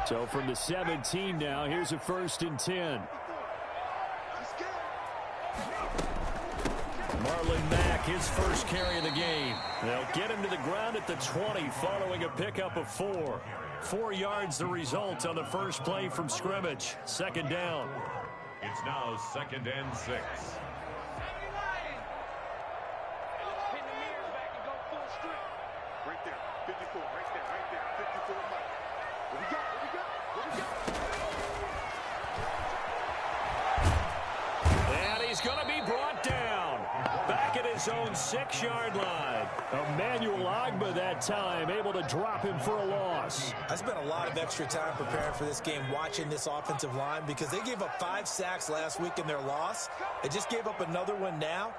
So from the 17 now, here's a 1st and 10. Marlon Mack, his first carry of the game. They'll get him to the ground at the 20 following a pickup of 4. 4 yards the result on the first play from scrimmage. 2nd down. It's now 2nd and 6. Right there, 54, right there, 54 Mike. What we got? And he's going to be brought down. Back at his own 6-yard line. Emmanuel Ogbah that time able to drop him for a loss. I spent a lot of extra time preparing for this game watching this offensive line because they gave up 5 sacks last week in their loss. They just gave up another one now.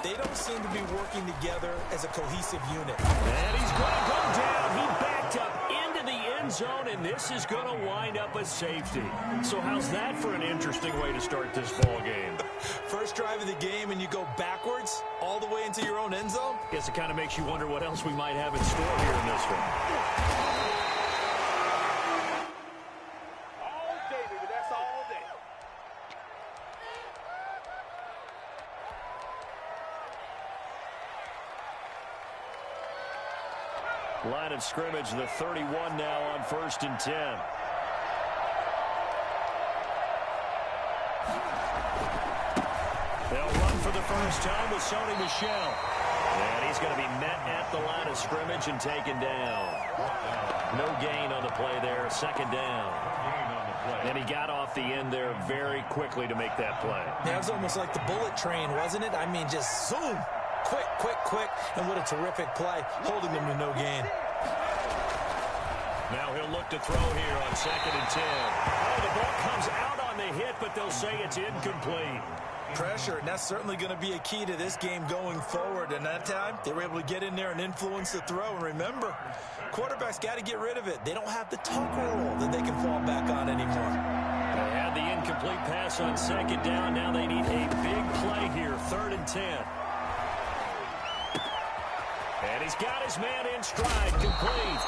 They don't seem to be working together as a cohesive unit. And he's going to go down. He backed up into the end zone, and this is going to wind up a safety. So how's that for an interesting way to start this ball game? First drive of the game, and you go backwards all the way into your own end zone? Guess it kind of makes you wonder what else we might have in store here in this one. All day, baby, that's all day. Line of scrimmage, the 31 now on 1st and 10. They'll run for the first time with Sony Michel. And he's going to be met at the line of scrimmage and taken down. No gain on the play there. 2nd down. And he got off the end there very quickly to make that play. Yeah, it was almost like the bullet train, wasn't it? I mean, just zoom. Quick, quick, quick. And what a terrific play, holding them to no gain. Now he'll look to throw here on 2nd and 10. Oh, the ball comes out on the hit, but they'll say it's incomplete. Pressure, and that's certainly going to be a key to this game going forward. And that time, they were able to get in there and influence the throw. And remember, quarterbacks got to get rid of it. They don't have the tucker roll that they can fall back on anymore. They had the incomplete pass on 2nd down. Now they need a big play here, 3rd and 10. And he's got his man in stride, complete.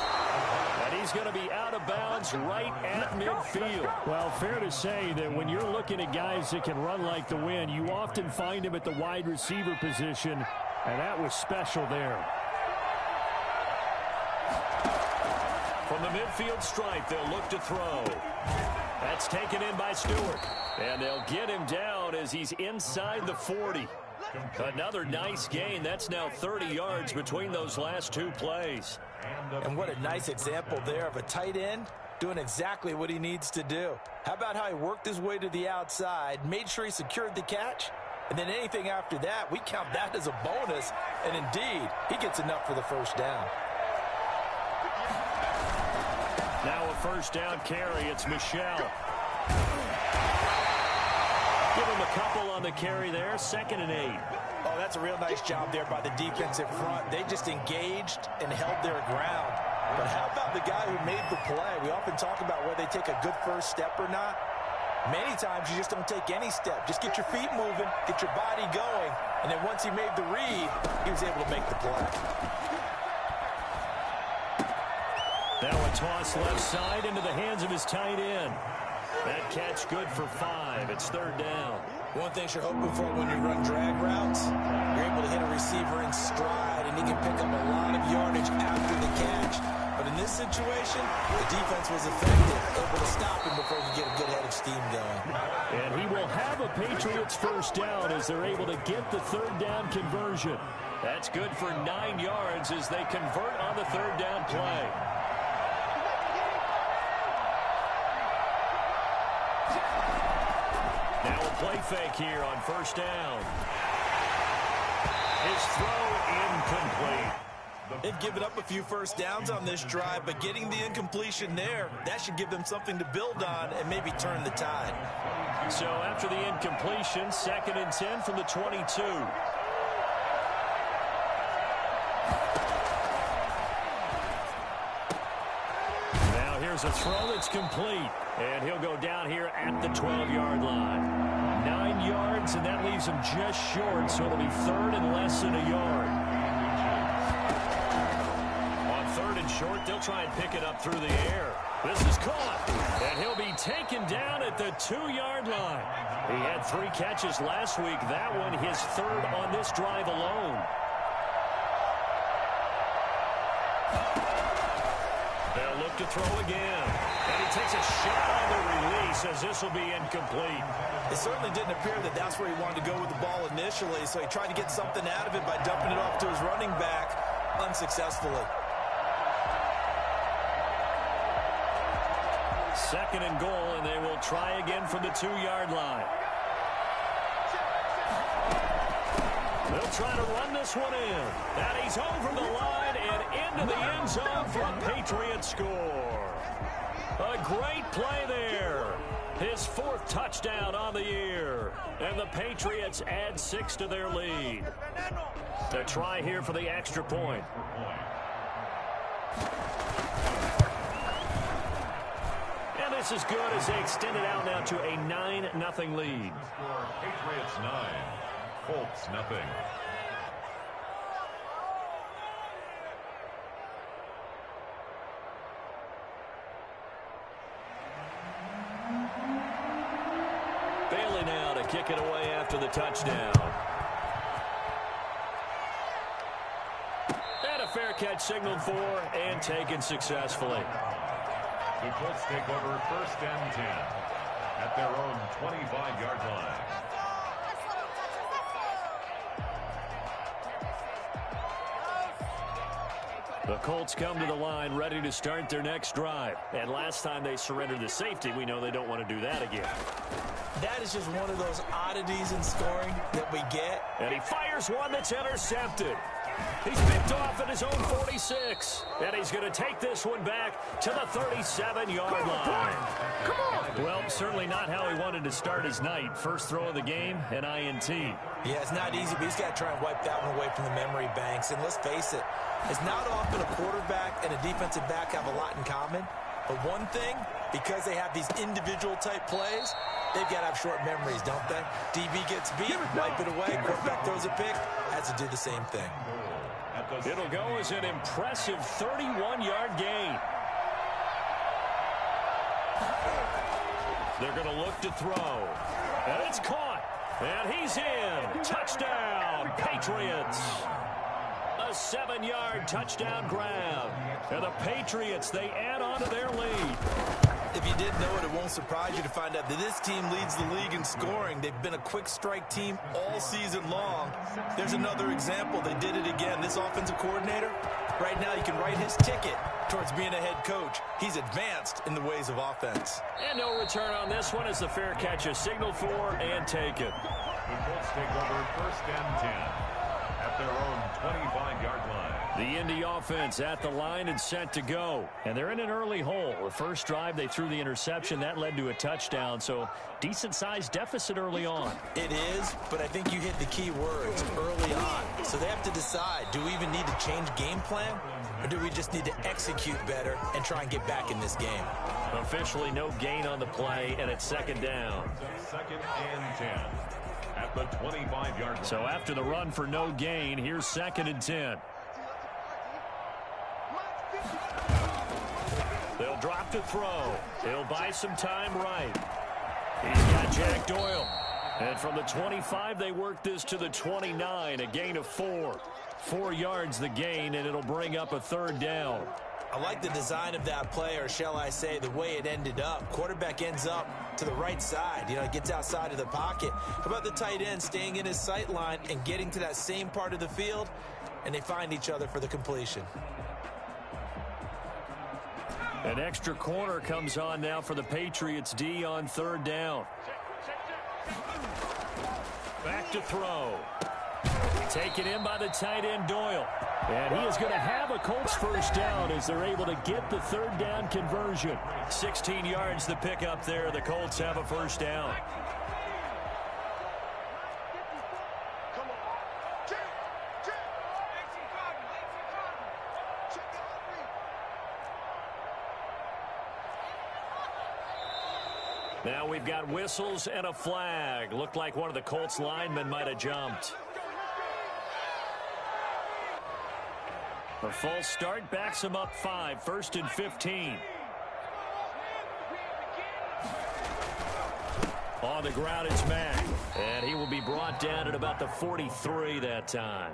And he's going to be out of bounds right at midfield. Well, fair to say that when you're looking at guys that can run like the wind, you often find him at the wide receiver position, and that was special there. From the midfield stripe, they'll look to throw. That's taken in by Stewart. And they'll get him down as he's inside the 40. Another nice gain. That's now 30 yards between those last 2 plays. And what a nice example there of a tight end doing exactly what he needs to do. How about how he worked his way to the outside, made sure he secured the catch, and then anything after that, we count that as a bonus. And indeed, he gets enough for the first down. Now a first down carry. It's Michel. Give him a couple on the carry there. 2nd and 8. Oh, that's a real nice job there by the defensive front. They just engaged and held their ground. But how about the guy who made the play? We often talk about whether they take a good first step or not. Many times you just don't take any step. Just get your feet moving, get your body going, and then once he made the read, he was able to make the play. Now a toss left side into the hands of his tight end. That catch good for 5. It's 3rd down. One thing you're hoping for when you run drag routes, you're able to hit a receiver in stride, and he can pick up a lot of yardage after the catch. But in this situation, the defense was effective, able to stop him before he could get a good head of steam going. And he will have a Patriots first down as they're able to get the 3rd down conversion. That's good for 9 yards as they convert on the 3rd down play. Now a play fake here on first down. His throw incomplete. They've given up a few first downs on this drive, but getting the incompletion there, that should give them something to build on and maybe turn the tide. So after the incompletion, 2nd and 10 from the 22. Now here's a throw that's complete. And he'll go down here at the 12-yard line. 9 yards, and that leaves him just short, so it'll be 3rd and less than a yard. On 3rd and short. They'll try and pick it up through the air. This is caught, and he'll be taken down at the 2-yard line. He had 3 catches last week. That one his 3rd on this drive alone. They'll look to throw again. And he takes a shot on the release as this will be incomplete. It certainly didn't appear that that's where he wanted to go with the ball initially, so he tried to get something out of it by dumping it off to his running back unsuccessfully. 2nd and goal, and they will try again from the 2-yard line. They'll try to run this one in. And he's over the line and into the end zone for a Patriot score. A great play there. His 4th touchdown on the year. And the Patriots add 6 to their lead. The try here for the extra point. And this is good as they extend it out now to a 9-0 lead. Patriots 9, Colts nothing. Bailey now to kick it away after the touchdown. And a fair catch signaled for and taken successfully. The Colts take over 1st and 10 at their own 25-yard line. The Colts come to the line ready to start their next drive. And last time they surrendered the safety, we know they don't want to do that again. That is just one of those oddities in scoring that we get. And he fires one that's intercepted. He's picked off at his own 46. And he's going to take this one back to the 37-yard line. Come on. Well, certainly not how he wanted to start his night. First throw of the game, an INT. Yeah, it's not easy, but he's got to try and wipe that one away from the memory banks. And let's face it, it's not often a quarterback and a defensive back have a lot in common. But one thing, because they have these individual type plays, they've got to have short memories, don't they? DB gets beat, wipe it away, quarterback throws a pick, has to do the same thing. It'll go as an impressive 31-yard gain. They're going to look to throw. And it's caught. And he's in. Touchdown, Patriots. A 7-yard touchdown grab. And the Patriots, they add on to their lead. If you didn't know it, it won't surprise you to find out that this team leads the league in scoring. They've been a quick strike team all season long. There's another example. They did it again. This offensive coordinator, right now you can write his ticket towards being a head coach. He's advanced in the ways of offense. And no return on this one as the fair catch is signaled for and taken. The Colts take over 1st and 10 at their own 25-yard line. The Indy offense at the line and set to go. And they're in an early hole. The first drive, they threw the interception. That led to a touchdown. So decent-sized deficit early on. It is, but I think you hit the key words early on. So they have to decide, do we even need to change game plan? Or do we just need to execute better and try and get back in this game? Officially no gain on the play, and it's 2nd down. 2nd and 10 at the 25-yard line. So after the run for no gain, here's 2nd and 10. They'll drop to throw. They'll buy some time right. He's got Jack Doyle. And from the 25, they work this to the 29, a gain of 4. 4 yards the gain, and it'll bring up a 3rd down. I like the design of that play, or shall I say the way it ended up. Quarterback ends up to the right side. You know, gets outside of the pocket. How about the tight end staying in his sight line and getting to that same part of the field, and they find each other for the completion. An extra corner comes on now for the Patriots D on 3rd down. Back to throw. Taken in by the tight end Doyle. And he is going to have a Colts first down as they're able to get the 3rd down conversion. 16 yards the pickup there. The Colts have a first down. Now we've got whistles and a flag. Looked like one of the Colts linemen might have jumped. A false start backs him up 5, 1st and 15. On the ground, it's Mack. And he will be brought down at about the 43 that time.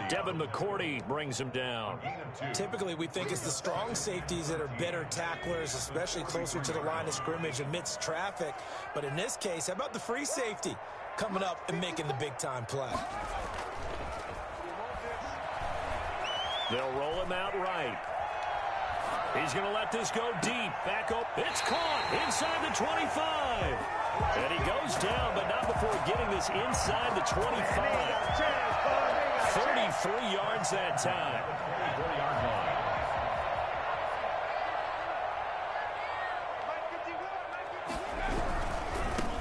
Devin McCourty brings him down. Typically, we think it's the strong safeties that are better tacklers, especially closer to the line of scrimmage amidst traffic. But in this case, how about the free safety coming up and making the big-time play? They'll roll him out right. He's going to let this go deep. Back up. It's caught inside the 25. And he goes down, but not before getting this inside the 25. 33 yards that time.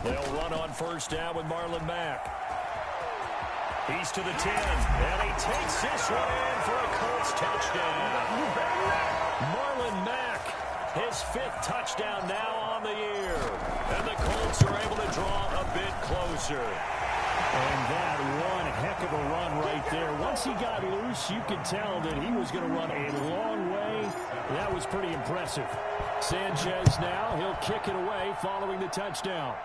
They'll run on first down with Marlon Mack. He's to the 10, and he takes this one in for a Colts touchdown. Marlon Mack, his 5th touchdown now on the year. And the Colts are able to draw a bit closer. And that one heck of a run right there. Once he got loose, you could tell that he was going to run a long way. That was pretty impressive. Sanchez now, he'll kick it away following the touchdown.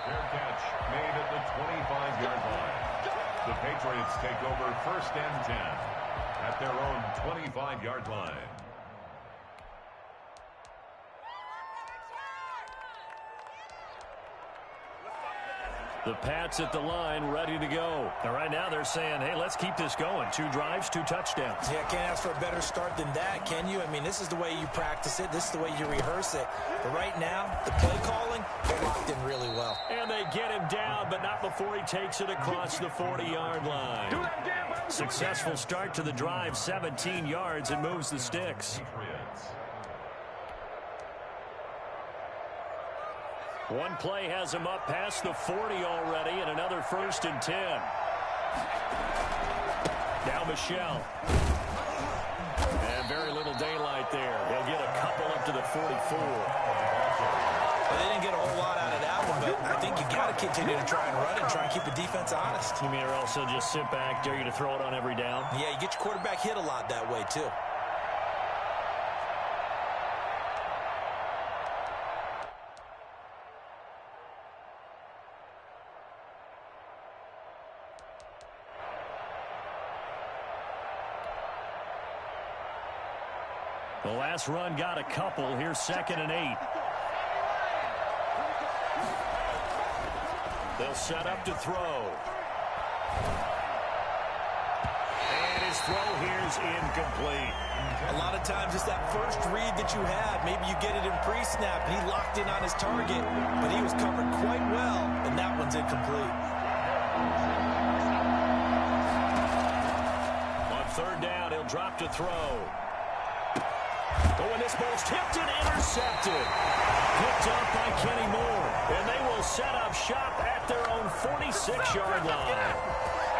Fair catch made at the 25-yard line. The Patriots take over 1st and 10 at their own 25-yard line. The Pats at the line, ready to go. And right now they're saying, hey, let's keep this going. 2 drives, 2 touchdowns. Yeah, can't ask for a better start than that, can you? I mean, this is the way you practice it. This is the way you rehearse it. But right now, the play calling, they're locked in really well. And they get him down, but not before he takes it across the 40-yard line. Successful start to the drive, 17 yards, and moves the sticks. One play has him up past the 40 already, and another 1st and 10. Now Michel. And very little daylight there. He'll get a couple up to the 44. Well, they didn't get a whole lot out of that one, but I think you got to continue to try and run and try and keep the defense honest. You mean or else they'll just sit back, dare you to throw it on every down? Yeah, you get your quarterback hit a lot that way, too. The last run got a couple. Here's 2nd and 8. They'll set up to throw. And his throw here's incomplete. A lot of times it's that first read that you have. Maybe you get it in pre-snap, and he locked in on his target, but he was covered quite well, and that one's incomplete. On 3rd down, he'll drop to throw. Oh, and this ball's tipped and intercepted. Picked up by Kenny Moore. And they will set up shop at their own 46-yard line.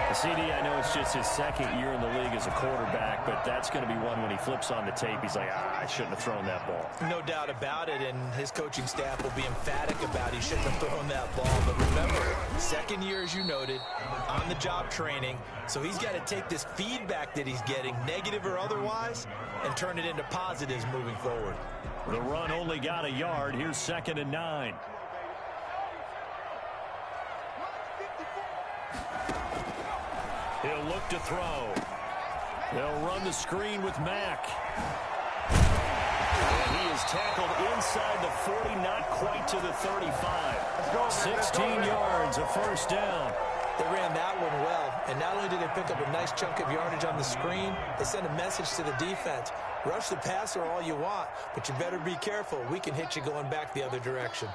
The CD, I know it's just his 2nd year in the league as a quarterback, but that's going to be one when he flips on the tape. He's like, I shouldn't have thrown that ball. No doubt about it, and his coaching staff will be emphatic about he shouldn't have thrown that ball. But remember, 2nd year, as you noted, on-the-job training, so he's got to take this feedback that he's getting, negative or otherwise, and turn it into positives moving forward. The run only got a yard. Here's 2nd and 9. He'll look to throw. They'll run the screen with Mack. And he is tackled inside the 40, not quite to the 35. 16 yards, a 1st down. They ran that one well, and not only did they pick up a nice chunk of yardage on the screen, they sent a message to the defense. Rush the passer all you want, but you better be careful. We can hit you going back the other direction.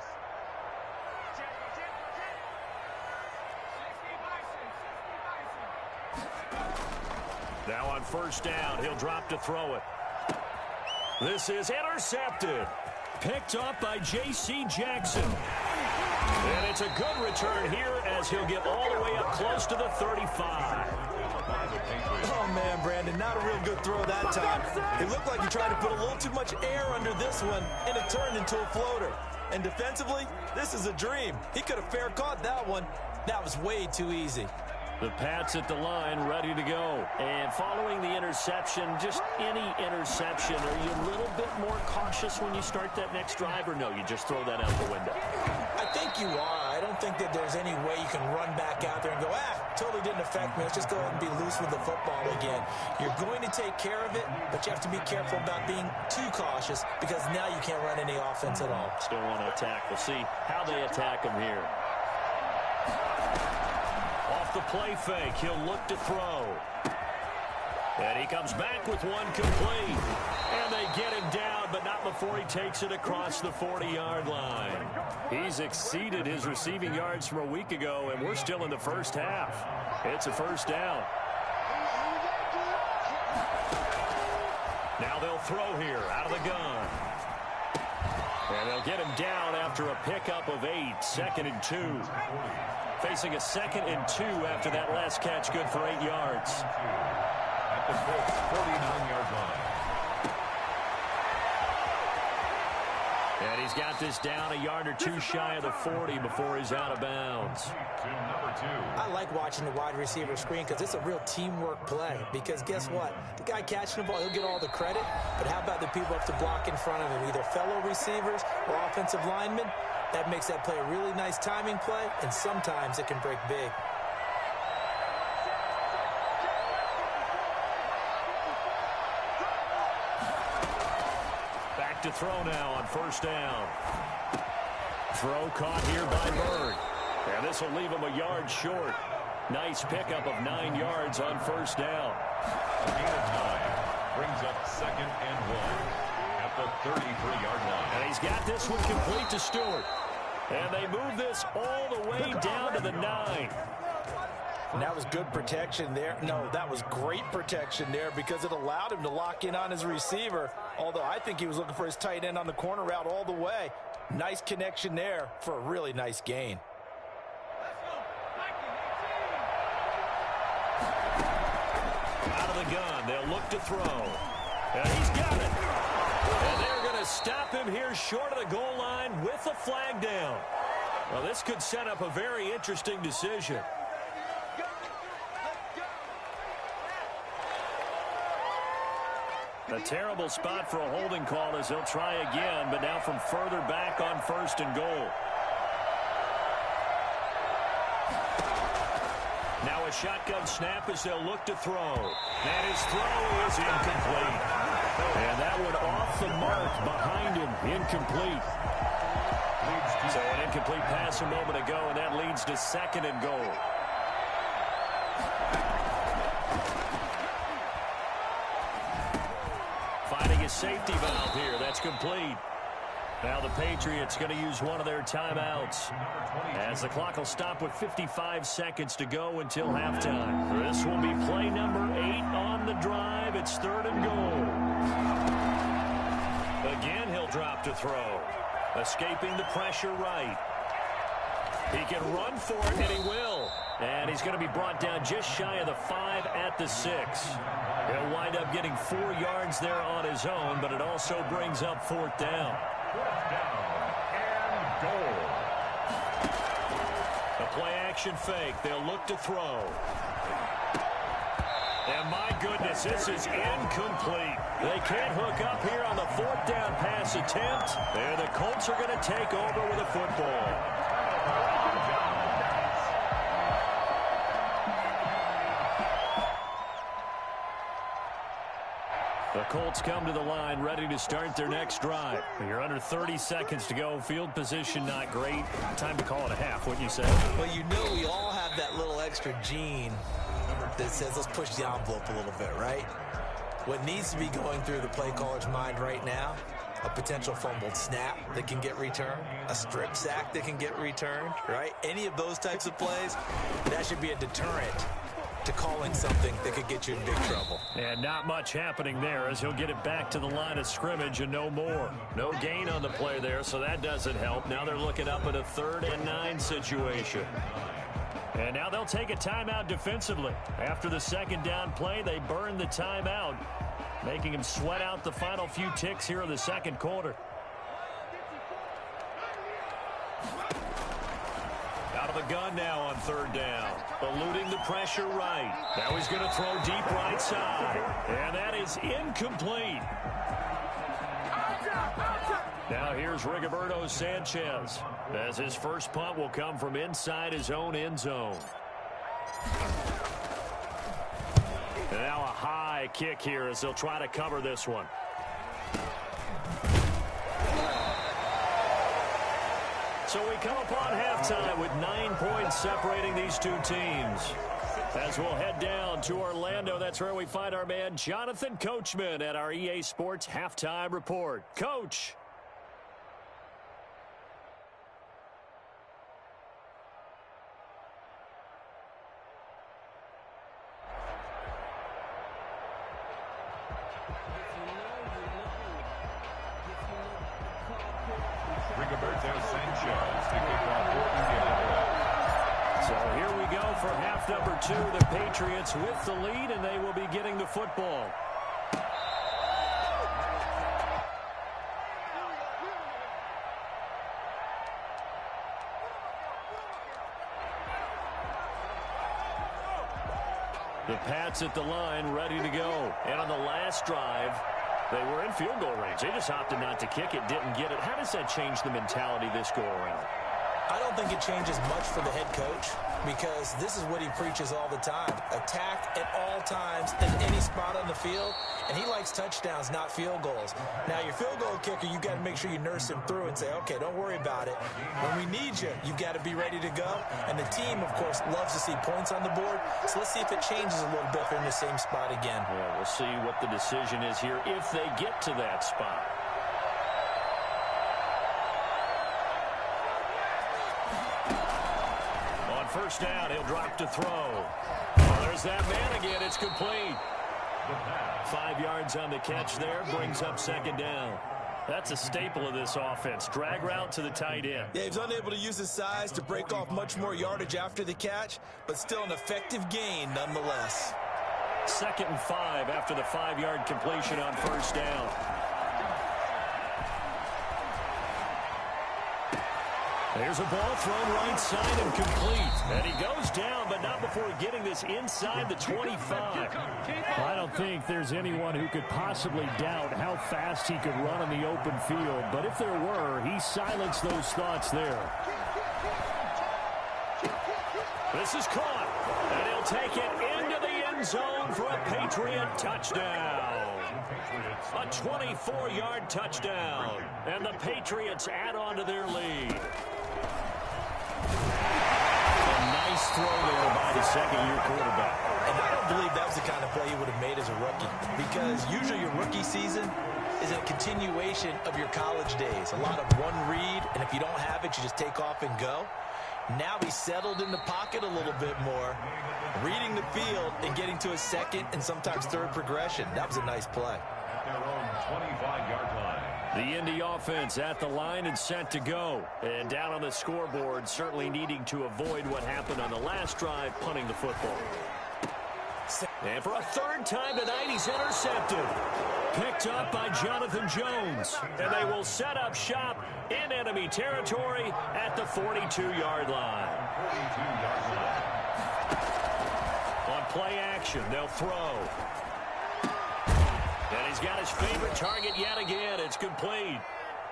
Now on 1st down, he'll drop to throw it. This is intercepted. Picked up by J.C. Jackson. And it's a good return here as he'll get all the way up close to the 35. Oh, man, Brandon, not a real good throw that time. It looked like he tried to put a little too much air under this one, and it turned into a floater. And defensively, this is a dream. He could have fair caught that one. That was way too easy. The Pats at the line, ready to go. And following the interception, just any interception, are you a little bit more cautious when you start that next drive, or no, you just throw that out the window? I think you are. I don't think that there's any way you can run back out there and go, totally didn't affect me. Let's just go ahead and be loose with the football again. You're going to take care of it, but you have to be careful about being too cautious because now you can't run any offense at all. Still want to attack. We'll see how they attack him here. Off the play fake, he'll look to throw. And he comes back with one complete. And they get him down, but not before he takes it across the 40-yard line. He's exceeded his receiving yards from a week ago, and we're still in the first half. It's a first down. Now they'll throw here out of the gun. And they'll get him down after a pickup of 8, 2nd and 2. Facing a 2nd and 2 after that last catch, good for 8 yards. At the 49-yard line. And he's got this down a yard or two shy of the 40 before he's out of bounds. To number 2. I like watching the wide receiver screen because it's a real teamwork play. Because guess what? The guy catching the ball, he'll get all the credit. But how about the people up to block in front of him, either fellow receivers or offensive linemen? That makes that play a really nice timing play, and sometimes it can break big. Back to throw now on first down. Throw caught here by Bird. And this will leave him a yard short. Nice pickup of 9 yards on first down. A gain of 9 brings up 2nd and 1 at the 33-yard line. And he's got this one complete to Stewart. And they move this all the way down to the 9. And that was good protection there. No, that was great protection there because it allowed him to lock in on his receiver. Although I think he was looking for his tight end on the corner route all the way. Nice connection there for a really nice gain. Out of the gun, they'll look to throw. And he's got it. And they're going to stop him here short of the goal line with a flag down. Well, this could set up a very interesting decision. A terrible spot for a holding call as he'll try again, but now from further back on 1st and goal. Now a shotgun snap as they'll look to throw. And his throw is incomplete. And that one off the mark behind him, incomplete. So an incomplete pass a moment ago, and that leads to 2nd and goal. Finding a safety valve here. That's complete. Now the Patriots going to use one of their timeouts as the clock will stop with 55 seconds to go until halftime. This will be play number 8 on the drive. It's 3rd and goal. Again, he'll drop to throw. Escaping the pressure right. He can run for it, and he will. And he's going to be brought down just shy of the 5 at the 6. He'll wind up getting 4 yards there on his own, but it also brings up 4th down. 4th down and goal. A play-action fake. They'll look to throw. And my goodness, this is incomplete. They can't hook up here on the 4th down pass attempt. And the Colts are going to take over with a football. The Colts come to the line ready to start their next drive. You're under 30 seconds to go. Field position not great. Time to call it a half, wouldn't you say? Well, you know we all have that little extra gene that says let's push the envelope a little bit, right? What needs to be going through the play caller's mind right now, a potential fumbled snap that can get returned, a strip sack that can get returned, right? Any of those types of plays, that should be a deterrent to calling something that could get you in big trouble. And not much happening there as he'll get it back to the line of scrimmage and no more. No gain on the play there, so that doesn't help. Now they're looking up at a 3rd and 9 situation. And now they'll take a timeout defensively. After the 2nd down play, they burn the timeout, making him sweat out the final few ticks here in the 2nd quarter. Out Out of the gun now on third down. Eluding the pressure right. Now he's going to throw deep right side. And that is incomplete. Now here's Rigoberto Sanchez, as his first punt will come from inside his own end zone. And now a high kick here as they'll try to cover this one. So we come upon halftime with 9 points separating these two teams. As we'll head down to Orlando, that's where we find our man Jonathan Coachman at our EA Sports Halftime Report. Coach. Rigoberto Sanchez to kick off for Indianapolis. So here we go for half number 2. The Patriots with the lead, and they will be getting the football. The Pats at the line, ready to go. And on the last drive, they were in field goal range. They just opted not to kick it, didn't get it. How does that change the mentality this go-around? I don't think it changes much for the head coach because this is what he preaches all the time. Attack at all times in any spot on the field, and he likes touchdowns, not field goals. Now, your field goal kicker, you've got to make sure you nurse him through and say, okay, don't worry about it. When we need you, you've got to be ready to go. And the team, of course, loves to see points on the board. So let's see if it changes a little bit if they're in the same spot again. Yeah, we'll see what the decision is here if they get to that spot. First down, he'll drop to throw. Oh, there's that man again. It's complete. 5 yards on the catch there, brings up second down. That's a staple of this offense. Drag route to the tight end. Yeah, he's unable to use his size to break off much more yardage after the catch, but still an effective gain nonetheless. 2nd and 5 after the 5-yard completion on first down. There's a ball thrown right side and complete. And he goes down, but not before getting this inside the 25. I don't think there's anyone who could possibly doubt how fast he could run in the open field. But if there were, he silenced those thoughts there. This is caught. And he'll take it into the end zone for a Patriot touchdown. A 24-yard touchdown. And the Patriots add on to their lead. A nice throw there by the second-year quarterback. And I don't believe that was the kind of play he would have made as a rookie, because usually your rookie season is a continuation of your college days. A lot of one read, and if you don't have it, you just take off and go. Now he's settled in the pocket a little bit more, reading the field and getting to a second and sometimes third progression. That was a nice play. At their own 25-yard line. The Indy offense at the line and set to go. And down on the scoreboard, certainly needing to avoid what happened on the last drive, punting the football. And for a third time tonight, he's intercepted. Picked up by Jonathan Jones. And they will set up shop in enemy territory at the 42-yard line. 42-yard line. On play action, they'll throw. And he's got his favorite target yet again. It's complete.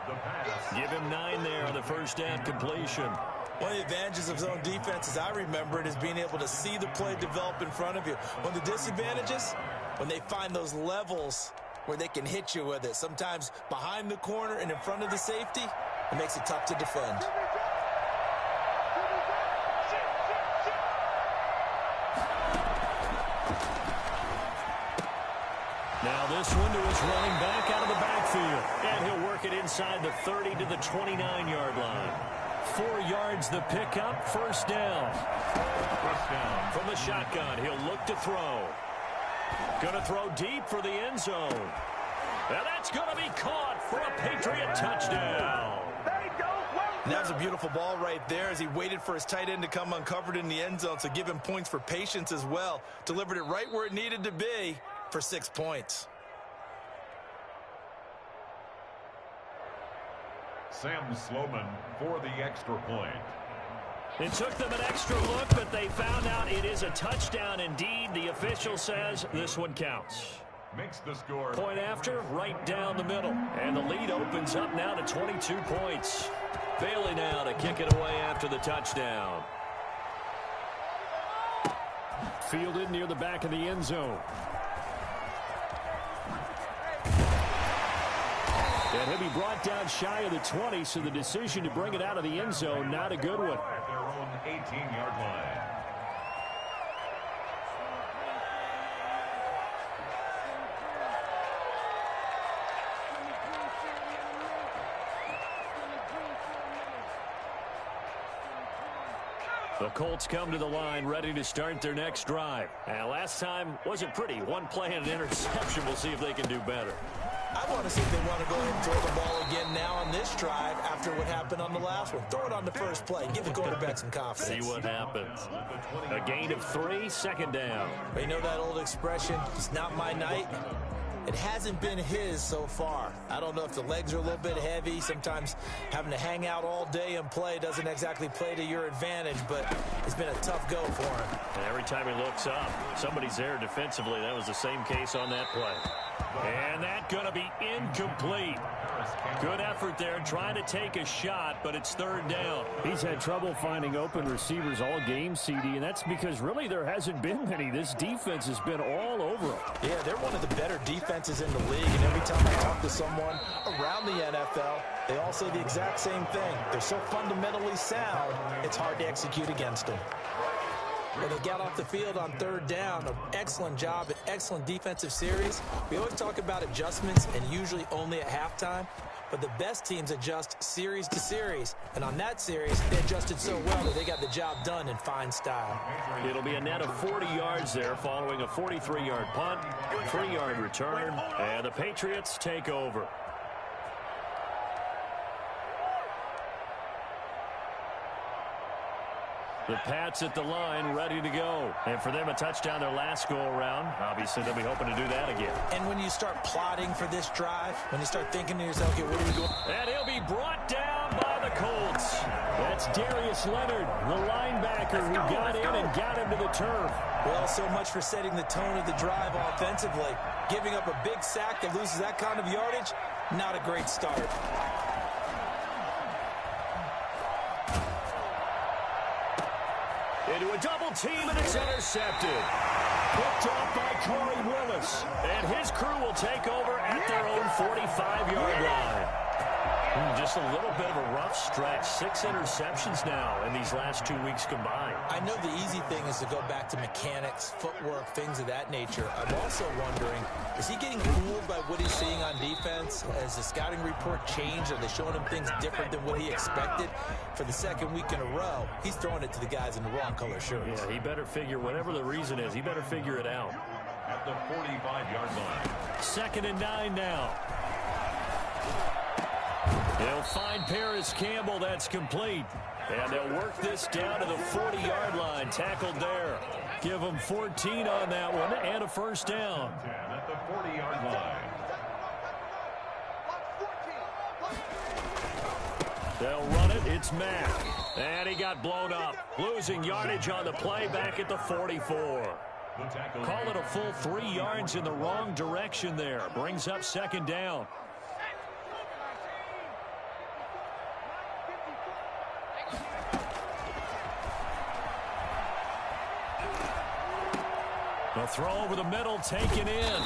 The pass. Give him 9 there on the first down completion. One of the advantages of zone defense, as I remember it, is being able to see the play develop in front of you. One of the disadvantages, when they find those levels where they can hit you with it, sometimes behind the corner and in front of the safety, it makes it tough to defend. Now this one to his running back out of the backfield. And he'll work it inside the 30 to the 29-yard line. 4 yards the pickup, first down. First down. From the shotgun, he'll look to throw. Going to throw deep for the end zone. And that's going to be caught for a Patriot touchdown. And that was a beautiful ball right there as he waited for his tight end to come uncovered in the end zone, so give him points for patience as well. Delivered it right where it needed to be for 6 points. Sam Sloman for the extra point. It took them an extra look, but they found out it is a touchdown indeed. The official says this one counts. Makes the score. Point after, right down the middle. And the lead opens up now to 22 points. Bailey now to kick it away after the touchdown. Fielded near the back of the end zone. And he'll be brought down shy of the 20, so the decision to bring it out of the end zone, not a good one. At their own 18-yard line. The Colts come to the line ready to start their next drive. And last time wasn't pretty. One play and an interception. We'll see if they can do better. I want to see if they want to go ahead and throw the ball again now on this drive after what happened on the last one. Throw it on the first play. Give the quarterback some confidence. See what happens. A gain of 3, second down. But you know that old expression, it's not my night? It hasn't been his so far. I don't know if the legs are a little bit heavy. Sometimes having to hang out all day and play doesn't exactly play to your advantage, but it's been a tough go for him. And every time he looks up, somebody's there defensively. That was the same case on that play. And that's going to be incomplete. Good effort there trying to take a shot, but it's third down. He's had trouble finding open receivers all game, CD, and that's because really there hasn't been many. This defense has been all over them. Yeah, they're one of the better defenses in the league, and every time I talk to someone around the NFL, they all say the exact same thing. They're so fundamentally sound, it's hard to execute against them. When they got off the field on third down, an excellent job, an excellent defensive series. We always talk about adjustments and usually only at halftime, but the best teams adjust series to series. And on that series, they adjusted so well that they got the job done in fine style. It'll be a net of 40 yards there following a 43-yard punt, 3-yard return, and the Patriots take over. The Pats at the line, ready to go. And for them, a touchdown their last go-around. Obviously, they'll be hoping to do that again. And when you start plotting for this drive, when you start thinking to yourself, okay, what are we doing? And he'll be brought down by the Colts. That's Darius Leonard, the linebacker who got in and got him to the turf. Well, so much for setting the tone of the drive offensively. Giving up a big sack that loses that kind of yardage, not a great start. Into a double team, and it's intercepted. Picked off by Corey Willis. And his crew will take over at their own 45-yard line. Just a little bit of a rough stretch. 6 interceptions now in these last 2 weeks combined. I know the easy thing is to go back to mechanics, footwork, things of that nature. I'm also wondering, is he getting fooled by what he's seeing on defense? Has the scouting report changed? Are they showing him things different than what he expected? For the second week in a row, he's throwing it to the guys in the wrong color shirts. Yeah, he better figure, whatever the reason is, he better figure it out. At the 45-yard line. 2nd and 9 now. They'll find Paris Campbell. That's complete. And they'll work this down to the 40-yard line. Tackled there. Give them 14 on that one and a first down. At the 40-yard line. They'll run it. It's Mack. And he got blown up. Losing yardage on the play back at the 44. Call it a full 3 yards in the wrong direction there. Brings up 2nd down. A throw over the middle, taken in.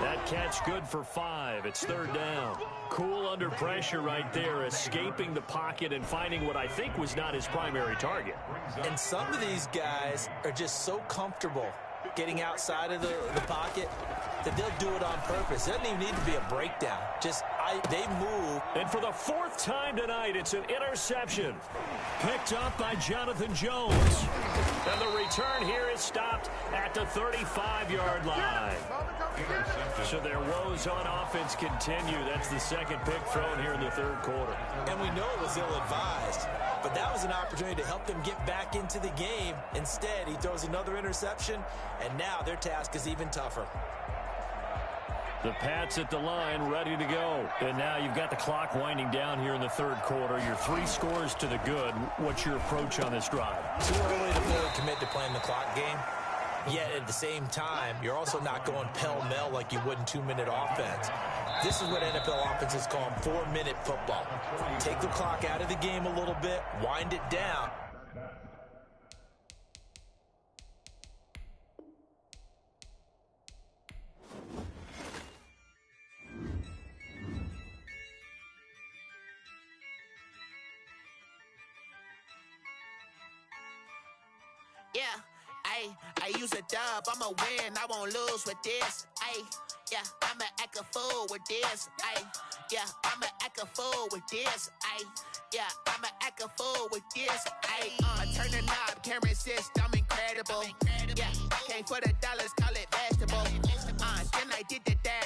That catch good for 5. It's 3rd down. Cool under pressure right there, escaping the pocket and finding what I think was not his primary target. And some of these guys are just so comfortable getting outside of the pocket that they'll do it on purpose. It doesn't even need to be a breakdown. Just they move. And for the 4th time tonight, it's an interception. Picked up by Jonathan Jones. And the return here is stopped at the 35-yard line. So their woes on offense continue. That's the 2nd pick thrown here in the 3rd quarter. And we know it was ill-advised, but that was an opportunity to help them get back into the game. Instead, he throws another interception, and now their task is even tougher. The Pats at the line, ready to go. And now you've got the clock winding down here in the third quarter. You're 3 scores to the good. What's your approach on this drive? Too early to really commit to playing the clock game. Yet at the same time, you're also not going pell-mell like you would in 2-minute offense. This is what NFL offenses call 4-minute football. Take the clock out of the game a little bit, wind it down. Yeah, I use a dub, I'ma win, I won't lose with this. Yeah, I'ma act a fool with this. Yeah, I'ma act a fool with this. Yeah, I'ma act a fool with this. I turn the knob, can't resist, I'm incredible. Yeah, came for the dollars, call it vegetable. Then I did the dash.